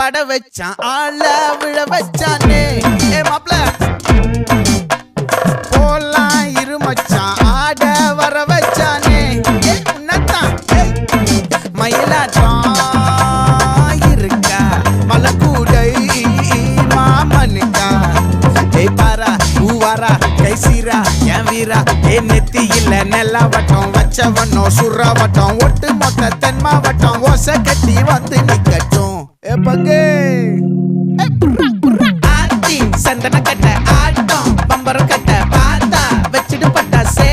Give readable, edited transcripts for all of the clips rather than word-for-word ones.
பட வச்சான் ஆள விழ வச்சானே ஏ மாப்ள போலாம் இரு மச்சான் ஆட வர வச்சானே ஏ உன்னதான் மயிலாட்டம் இருக்கா மலக்கூடை மாமனுக்கா ஏய் பாரா பூவாரா கைசீரா என் வீரா ஏ நெத்தி இல்ல நெல்லாவட்டம் வச்சவனோ சுறாவட்டம் ஒட்டு மொத்த தென் மாவட்டம் ஓசை கட்டி வந்து நிக்கட்டும் ஏ பங்கே ஆத்தி சந்தன கட்ட ஆட்டம் பம்பரம் கட்ட பாத்தா வச்சிடு பட்டாசே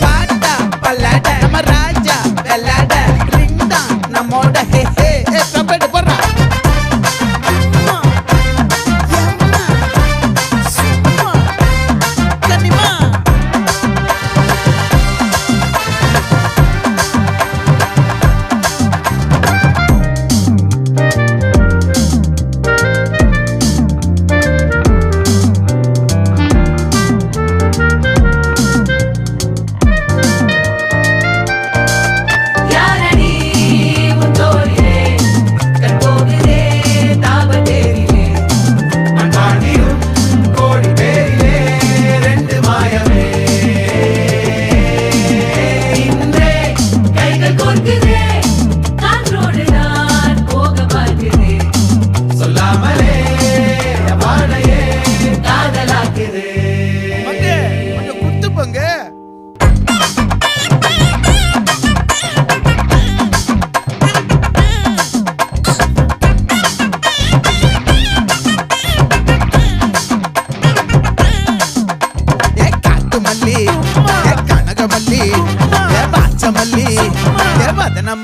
பாட்டா பல்லாட நம்ம ராஜா வெள்ளாட ரிங் தான் நம்மோட ஹே ஹே ஏ கபடி போடுறா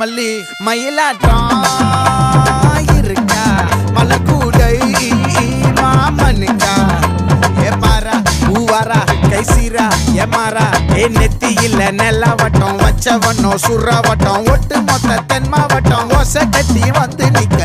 மல்லி மயிலாட்டம் இருக்கா மலக்கூடை மாமனுக்கா ஏ பாரா பூவாரா கைசீரா ஏ மாறா ஏ நெத்தி இல்ல நெல்லாவட்டம் வச்சவனோ சுறாவட்டம் ஒட்டு மொத்த தென் மாவட்டம் ஓசை கட்டி வந்து நிக்க